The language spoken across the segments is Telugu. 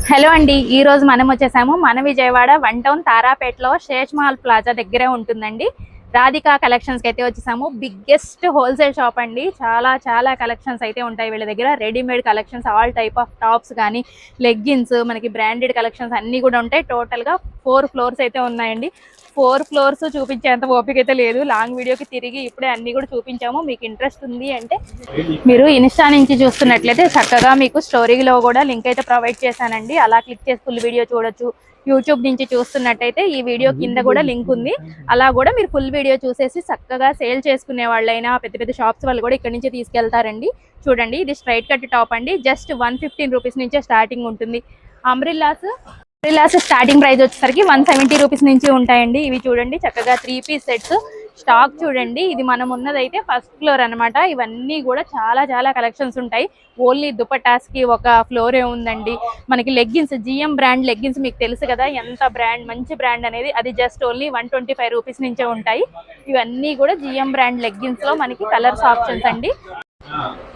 హలో అండి, ఈ రోజు మనం వచ్చేసాము మన విజయవాడ వన్ టౌన్ తారాపేటలో శేష్ మహల్ ప్లాజా దగ్గరే ఉంటుందండి. రాధికా కలెక్షన్స్కి అయితే వచ్చేసాము. బిగ్గెస్ట్ హోల్సేల్ షాప్ అండి. చాలా చాలా కలెక్షన్స్ అయితే ఉంటాయి వీళ్ళ దగ్గర. Readymade collections, all type of tops కానీ, లెగ్గిన్స్, మనకి బ్రాండెడ్ కలెక్షన్స్ అన్నీ కూడా ఉంటాయి. టోటల్గా 4 ఫ్లోర్స్ అయితే ఉన్నాయండి. 4 ఫ్లోర్స్ చూపించేంత ఓపిక అయితే లేదు. లాంగ్ వీడియోకి తిరిగి ఇప్పుడే అన్ని కూడా చూపించాము. మీకు ఇంట్రెస్ట్ ఉంది అంటే మీరు ఇన్స్టా నుంచి చూస్తున్నట్లయితే చక్కగా మీకు స్టోరీలో కూడా లింక్ అయితే ప్రొవైడ్ చేశానండి. అలా క్లిక్ చేసి ఫుల్ వీడియో చూడొచ్చు. యూట్యూబ్ నుంచి చూస్తున్నట్టయితే ఈ వీడియో కింద కూడా లింక్ ఉంది. అలా కూడా మీరు ఫుల్ వీడియో చూసేసి చక్కగా సేల్ చేసుకునే వాళ్ళైనా పెద్ద పెద్ద షాప్స్ వాళ్ళు కూడా ఇక్కడ నుంచి తీసుకెళ్తారండి. చూడండి, ఇది స్ట్రైట్ కట్ టాప్ అండి. జస్ట్ 115 రూపీస్ నుంచే స్టార్టింగ్ ఉంటుంది. అంబ్రిల్లాస్ స్టార్టింగ్ ప్రైస్ వచ్చేసరికి 170 రూపీస్ నుంచి ఉంటాయండి. ఇవి చూడండి, చక్కగా 3 పీస్ సెట్స్. స్టాక్ చూడండి, ఇది మనం ఉన్నదైతే ఫస్ట్ ఫ్లోర్ అనమాట. ఇవన్నీ కూడా చాలా చాలా కలెక్షన్స్ ఉంటాయి. ఓన్లీ దుపటాస్ కి ఒక ఫ్లోరే ఉందండి. మనకి లెగ్గిన్స్, జిఎం బ్రాండ్ లెగ్గిన్స్ మీకు తెలుసు కదా, ఎంత బ్రాండ్, మంచి బ్రాండ్ అనేది. అది జస్ట్ ఓన్లీ 125 రూపీస్ నుంచే ఉంటాయి. ఇవన్నీ కూడా జిఎం బ్రాండ్ లెగ్గిన్స్ లో మనకి కలర్స్ ఆప్షన్స్ అండి.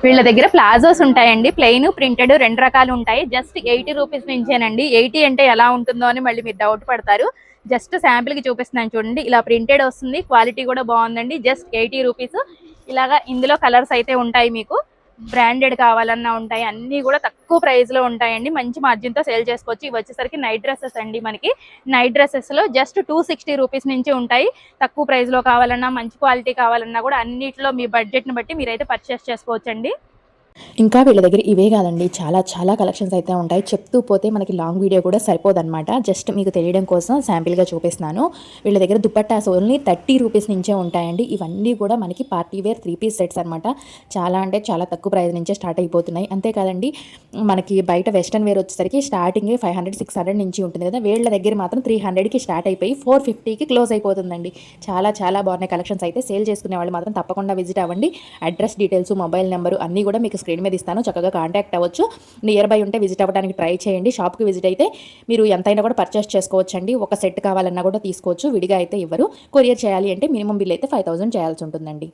వీళ్ళ దగ్గర ప్లాజోస్ ఉంటాయండి, ప్లెయిన్, ప్రింటెడ్, 2 రకాలు ఉంటాయి. Just 80 rupees నుంచేనండి. 80 అంటే ఎలా ఉంటుందో అని మళ్ళీ మీరు డౌట్ పడతారు. జస్ట్ శాంపిల్ కి చూపిస్తున్నాను చూడండి. ఇలా ప్రింటెడ్ వస్తుంది, క్వాలిటీ కూడా బాగుందండి. Just 80 rupees. ఇలాగా ఇందులో కలర్స్ అయితే ఉంటాయి. మీకు బ్రాండెడ్ కావాలన్నా ఉంటాయి. అన్ని కూడా తక్కువ ప్రైస్ లో ఉంటాయండి. మంచి మార్జిన్ తో సేల్ చేసుకోవచ్చు. ఇవి వచ్చేసరికి నైట్ డ్రెస్సెస్ అండి. మనకి నైట్ డ్రెస్సెస్ లో జస్ట్ 260 రూపీస్ నుంచి ఉంటాయి. తక్కువ ప్రైస్ లో కావాలన్నా, మంచి క్వాలిటీ కావాలన్నా కూడా అన్నిట్లో మీ బడ్జెట్ ని బట్టి మీరైతే పర్చేస్ చేసుకోవచ్చండి. ఇంకా వీళ్ళ దగ్గర ఇవే కాదండి, చాలా చాలా కలెక్షన్స్ అయితే ఉంటాయి. చెప్తూ పోతే మనకి లాంగ్ వీడియో కూడా సరిపోదన్నమాట. జస్ట్ మీకు తెలియడం కోసం శాంపిల్గా చూపిస్తున్నాను. వీళ్ళ దగ్గర దుపట్టాస్ ఓన్లీ 30 రూపీస్ నుంచే ఉంటాయండి. ఇవన్నీ కూడా మనకి పార్టీ వేర్ 3 పీస్ సెట్స్ అనమాట. చాలా అంటే చాలా తక్కువ ప్రైస్ నుంచే స్టార్ట్ అయిపోతున్నాయి. అంతేకాదండి, మనకి బయట వెస్ట్రన్ వేర్ వచ్చేసరికి స్టార్టింగ్ 500-600 నుంచి ఉంటుంది కదా, వీళ్ళ దగ్గర మాత్రం 300కి స్టార్ట్ అయిపోయి 450కి క్లోజ్ అయిపోతుందండి. చాలా చాలా బాగున్నాయి కలెక్షన్స్. అయితే సేల్ చేసుకునే వాళ్ళు మాత్రం తప్పకుండా విజిట్ అవ్వండి. అడ్రస్ డీటెయిల్స్, మొబైల్ నెంబరు అన్నీ కూడా మీకు స్క్రీన్ మీద ఇస్తాను. చక్కగా కాంటాక్ట్ అవ్వచ్చు. నియర్ బై ఉంటే విజిట్ అవ్వడానికి ట్రై చేయండి. షాప్కి విజిట్ అయితే మీరు ఎంతైనా కూడా పర్చేస్ చేసుకోవచ్చండి. ఒక సెట్ కావాలన్నా కూడా తీసుకోవచ్చు. విడిగా అయితే ఇవ్వరు. కొరియర్ చేయాలి అంటే మినిమం బిల్ అయితే 5000 చేయాల్సి ఉంటుందండి.